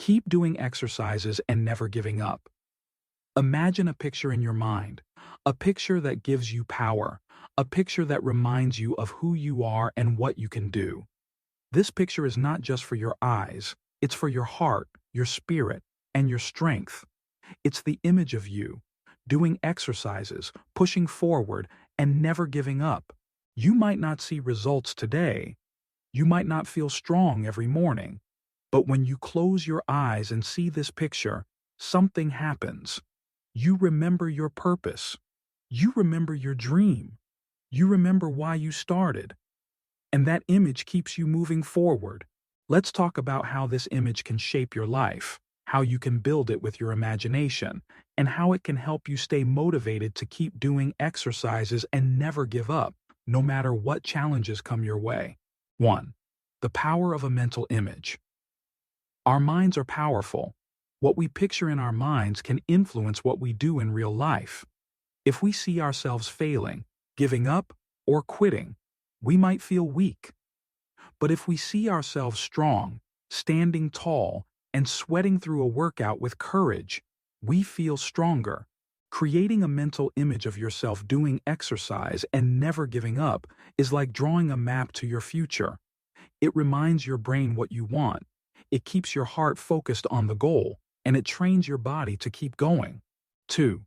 Keep doing exercises and never giving up. Imagine a picture in your mind, a picture that gives you power, a picture that reminds you of who you are and what you can do. This picture is not just for your eyes, it's for your heart, your spirit, and your strength. It's the image of you, doing exercises, pushing forward, and never giving up. You might not see results today. You might not feel strong every morning. But when you close your eyes and see this picture, something happens. You remember your purpose. You remember your dream. You remember why you started. And that image keeps you moving forward. Let's talk about how this image can shape your life, how you can build it with your imagination, and how it can help you stay motivated to keep doing exercises and never give up, no matter what challenges come your way. 1. The power of a mental image. Our minds are powerful. What we picture in our minds can influence what we do in real life. If we see ourselves failing, giving up, or quitting, we might feel weak. But if we see ourselves strong, standing tall, and sweating through a workout with courage, we feel stronger. Creating a mental image of yourself doing exercise and never giving up is like drawing a map to your future. It reminds your brain what you want. It keeps your heart focused on the goal, and it trains your body to keep going. 2.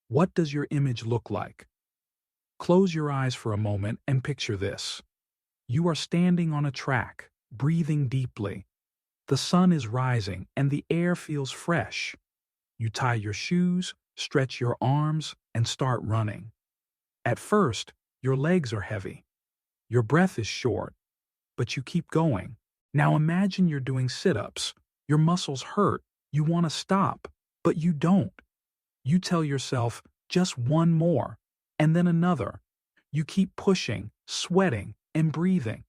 What does your image look like? Close your eyes for a moment and picture this. You are standing on a track, breathing deeply. The sun is rising and the air feels fresh. You tie your shoes, stretch your arms, and start running. At first, your legs are heavy. Your breath is short, but you keep going. Now imagine you're doing sit-ups. Your muscles hurt. You want to stop, but you don't. You tell yourself, just one more, and then another. You keep pushing, sweating, and breathing.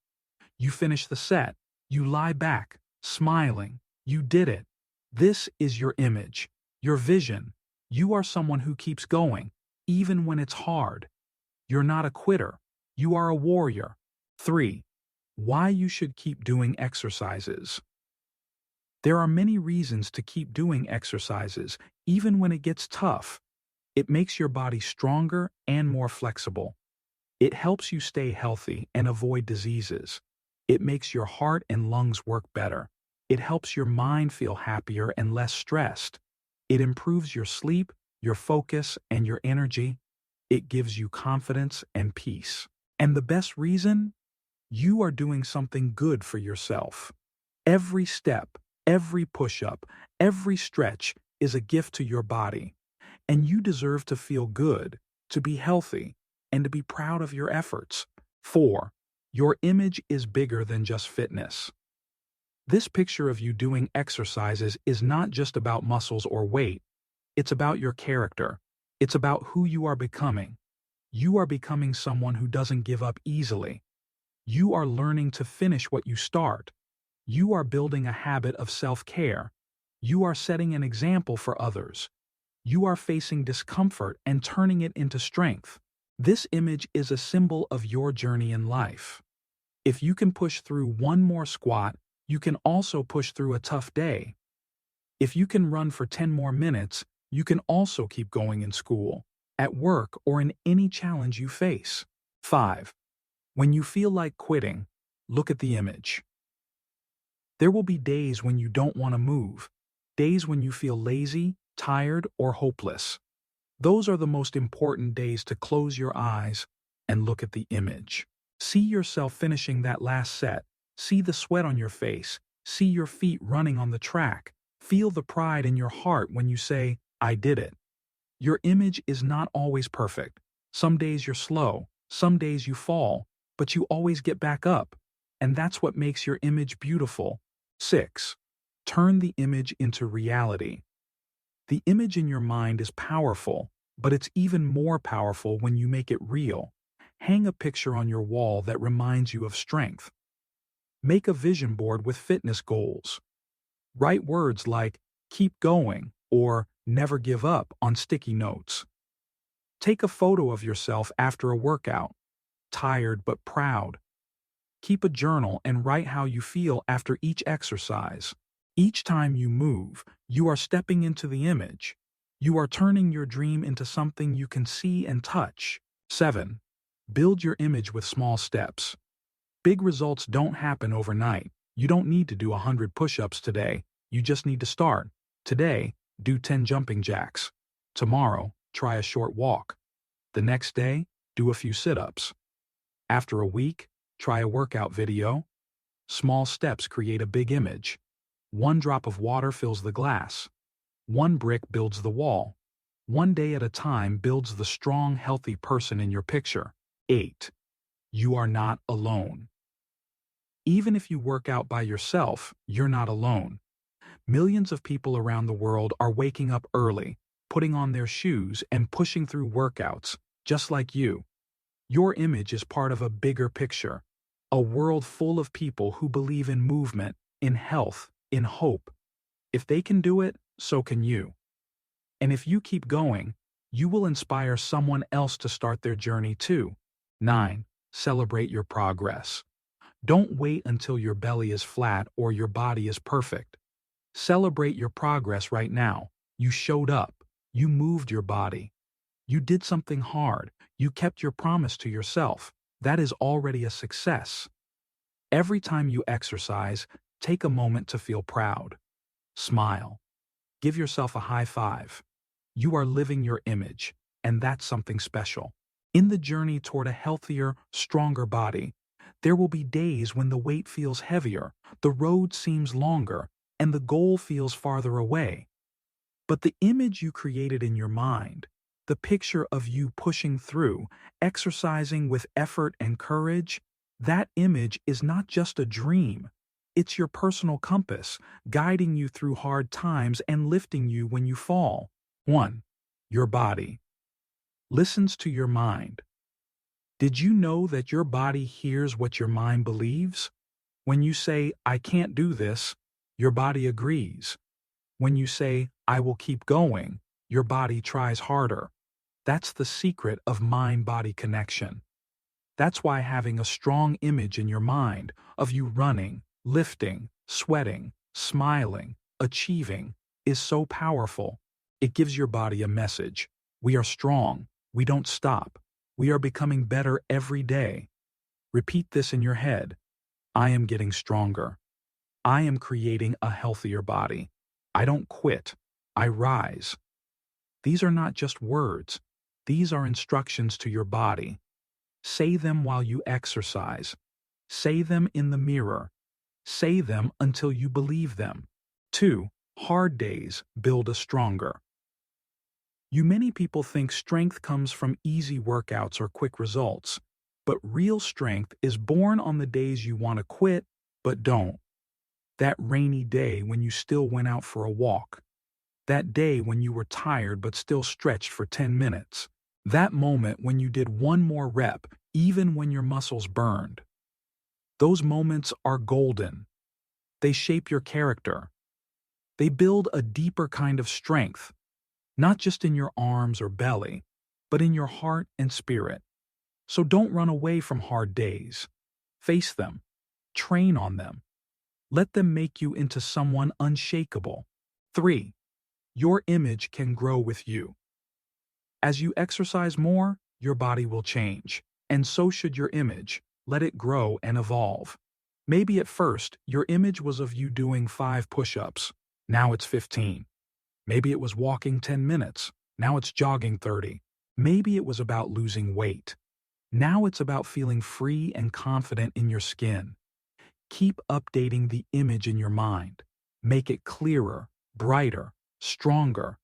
You finish the set. You lie back, smiling. You did it. This is your image, your vision. You are someone who keeps going, even when it's hard. You're not a quitter. You are a warrior. 3. Why you should keep doing exercises. There are many reasons to keep doing exercises, even when it gets tough. It makes your body stronger and more flexible. It helps you stay healthy and avoid diseases. It makes your heart and lungs work better. It helps your mind feel happier and less stressed. It improves your sleep, your focus, and your energy. It gives you confidence and peace. And the best reason? You are doing something good for yourself. Every step, every push-up, every stretch is a gift to your body. And you deserve to feel good, to be healthy, and to be proud of your efforts. 4. Your image is bigger than just fitness. This picture of you doing exercises is not just about muscles or weight. It's about your character. It's about who you are becoming. You are becoming someone who doesn't give up easily. You are learning to finish what you start. You are building a habit of self-care. You are setting an example for others. You are facing discomfort and turning it into strength. This image is a symbol of your journey in life. If you can push through one more squat, you can also push through a tough day. If you can run for 10 more minutes, you can also keep going in school, at work, or in any challenge you face. 5. When you feel like quitting, look at the image. There will be days when you don't want to move, days when you feel lazy, tired, or hopeless. Those are the most important days to close your eyes and look at the image. See yourself finishing that last set. See the sweat on your face. See your feet running on the track. Feel the pride in your heart when you say, I did it. Your image is not always perfect. Some days you're slow, some days you fall, but you always get back up. And that's what makes your image beautiful. 6. Turn the image into reality. The image in your mind is powerful, but it's even more powerful when you make it real. Hang a picture on your wall that reminds you of strength. Make a vision board with fitness goals. Write words like, keep going, or never give up on sticky notes. Take a photo of yourself after a workout, tired but proud. Keep a journal and write how you feel after each exercise. Each time you move, you are stepping into the image. You are turning your dream into something you can see and touch. 7. Build your image with small steps. Big results don't happen overnight. You don't need to do 100 push-ups today. You just need to start. Today, do 10 jumping jacks. Tomorrow, try a short walk. The next day, do a few sit-ups. After a week, try a workout video. Small steps create a big image. One drop of water fills the glass. One brick builds the wall. One day at a time builds the strong, healthy person in your picture. 8. You are not alone. Even if you work out by yourself, you're not alone. Millions of people around the world are waking up early, putting on their shoes and pushing through workouts, just like you. Your image is part of a bigger picture, a world full of people who believe in movement, in health, in hope. If they can do it, so can you. And if you keep going, you will inspire someone else to start their journey too. 9. Celebrate your progress. Don't wait until your belly is flat or your body is perfect. Celebrate your progress right now. You showed up. You moved your body. You did something hard. You kept your promise to yourself. That is already a success. Every time you exercise, take a moment to feel proud. Smile. Give yourself a high five. You are living your image, and that's something special. In the journey toward a healthier, stronger body, there will be days when the weight feels heavier, the road seems longer, and the goal feels farther away. But the image you created in your mind, the picture of you pushing through, exercising with effort and courage, that image is not just a dream. It's your personal compass, guiding you through hard times and lifting you when you fall. 1. Your body listens to your mind. Did you know that your body hears what your mind believes? When you say, "I can't do this," your body agrees. When you say, "I will keep going," your body tries harder. That's the secret of mind-body connection. That's why having a strong image in your mind of you running, lifting, sweating, smiling, achieving is so powerful. It gives your body a message. We are strong. We don't stop. We are becoming better every day. Repeat this in your head. I am getting stronger. I am creating a healthier body. I don't quit. I rise. These are not just words. These are instructions to your body. Say them while you exercise. Say them in the mirror. Say them until you believe them. 2. Hard days build us stronger. Many people think strength comes from easy workouts or quick results, but real strength is born on the days you want to quit, but don't. That rainy day when you still went out for a walk. That day when you were tired but still stretched for 10 minutes. That moment when you did one more rep, even when your muscles burned. Those moments are golden. They shape your character. They build a deeper kind of strength, not just in your arms or belly, but in your heart and spirit. So don't run away from hard days. Face them. Train on them. Let them make you into someone unshakable. 3. Your image can grow with you. As you exercise more, your body will change, and so should your image. Let it grow and evolve. Maybe at first, your image was of you doing 5 push-ups. Now it's 15. Maybe it was walking 10 minutes. Now it's jogging 30. Maybe it was about losing weight. Now it's about feeling free and confident in your skin. Keep updating the image in your mind. Make it clearer, brighter, stronger.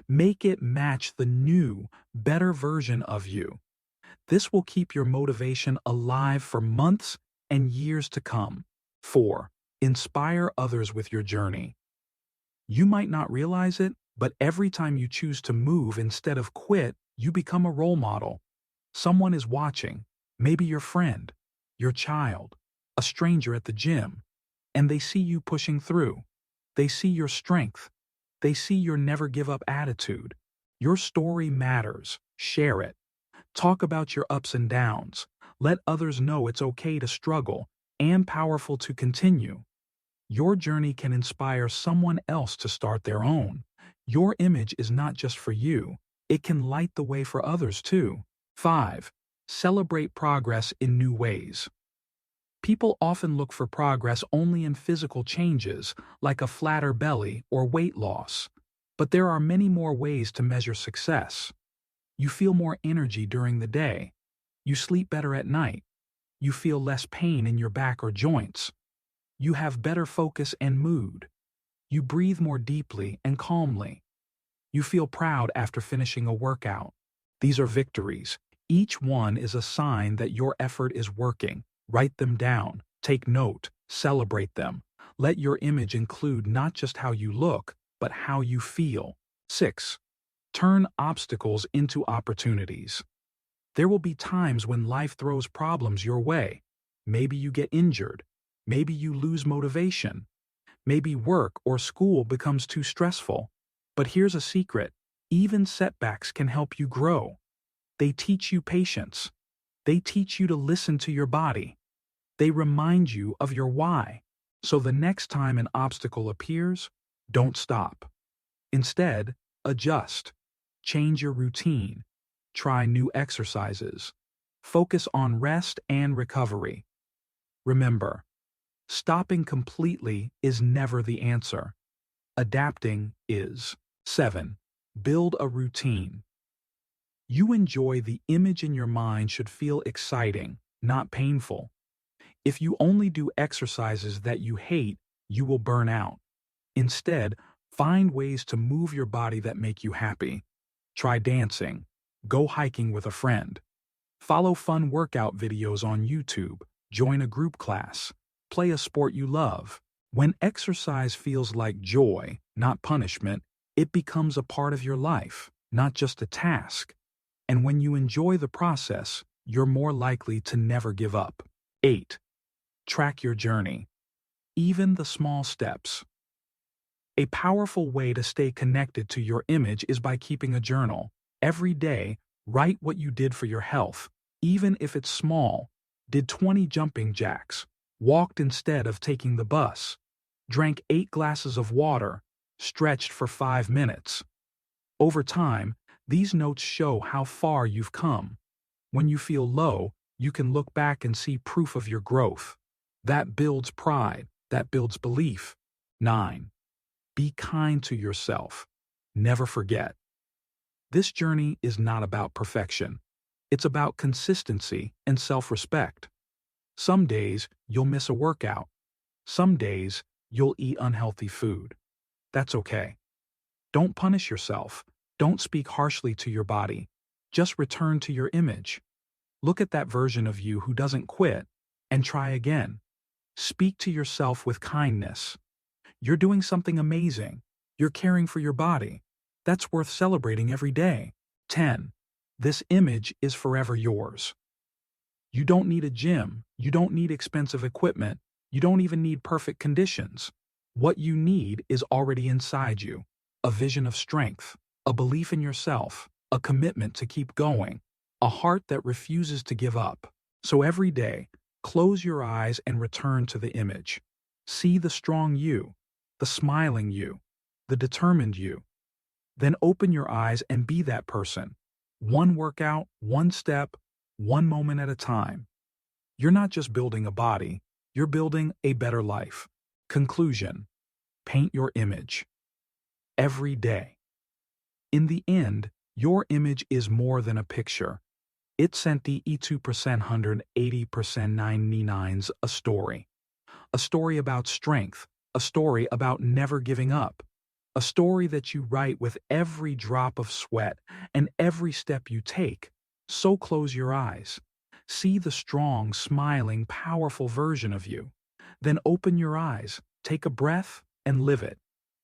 Make it match the new, better version of you. This will keep your motivation alive for months and years to come. 4. Inspire others with your journey. You might not realize it, but every time you choose to move instead of quit, you become a role model. Someone is watching, maybe your friend, your child, a stranger at the gym, and they see you pushing through. They see your strength. They see your never-give-up attitude. Your story matters. Share it. Talk about your ups and downs. Let others know it's okay to struggle and powerful to continue. Your journey can inspire someone else to start their own. Your image is not just for you, it can light the way for others too. 5. Celebrate progress in new ways. People often look for progress only in physical changes, like a flatter belly or weight loss. But there are many more ways to measure success. You feel more energy during the day. You sleep better at night. You feel less pain in your back or joints. You have better focus and mood. You breathe more deeply and calmly. You feel proud after finishing a workout. These are victories. Each one is a sign that your effort is working. Write them down, take note, celebrate them. Let your image include not just how you look, but how you feel. 6. Turn obstacles into opportunities. There will be times when life throws problems your way. Maybe you get injured. Maybe you lose motivation. Maybe work or school becomes too stressful. But here's a secret. Even setbacks can help you grow. They teach you patience. They teach you to listen to your body. They remind you of your why. So the next time an obstacle appears, don't stop. Instead, adjust. Change your routine. Try new exercises. Focus on rest and recovery. Remember, stopping completely is never the answer. Adapting is. 7. Build a routine. You enjoy the image in your mind should feel exciting, not painful. If you only do exercises that you hate, you will burn out. Instead, find ways to move your body that make you happy. Try dancing. Go hiking with a friend. Follow fun workout videos on YouTube. Join a group class. Play a sport you love. When exercise feels like joy, not punishment, it becomes a part of your life, not just a task. And when you enjoy the process, you're more likely to never give up. 8. Track your journey. Even the small steps. A powerful way to stay connected to your image is by keeping a journal. Every day, write what you did for your health, even if it's small. Did 20 jumping jacks, walked instead of taking the bus, drank 8 glasses of water, stretched for 5 minutes. Over time, these notes show how far you've come. When you feel low, you can look back and see proof of your growth. That builds pride, that builds belief. 9. Be kind to yourself. Never forget. This journey is not about perfection. It's about consistency and self-respect. Some days, you'll miss a workout. Some days, you'll eat unhealthy food. That's okay. Don't punish yourself. Don't speak harshly to your body. Just return to your image. Look at that version of you who doesn't quit and try again. Speak to yourself with kindness. You're doing something amazing. You're caring for your body. That's worth celebrating every day. 10. This image is forever yours. You don't need a gym. You don't need expensive equipment. You don't even need perfect conditions. What you need is already inside you. A vision of strength, a belief in yourself, a commitment to keep going, a heart that refuses to give up. So every day, close your eyes and return to the image. See the strong you, the smiling you, the determined you. Then open your eyes and be that person. One workout, one step, one moment at a time. You're not just building a body, you're building a better life. Conclusion. Paint your image. Every day. In the end, your image is more than a picture. It sent the E2% 180% 99s a story. A story about strength, a story about never giving up. A story that you write with every drop of sweat and every step you take. So close your eyes. See the strong, smiling, powerful version of you. Then open your eyes, take a breath, and live it.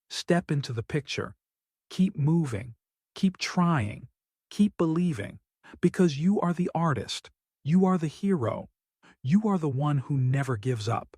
Step into the picture. Keep moving. Keep trying. Keep believing. Because you are the artist. You are the hero. You are the one who never gives up.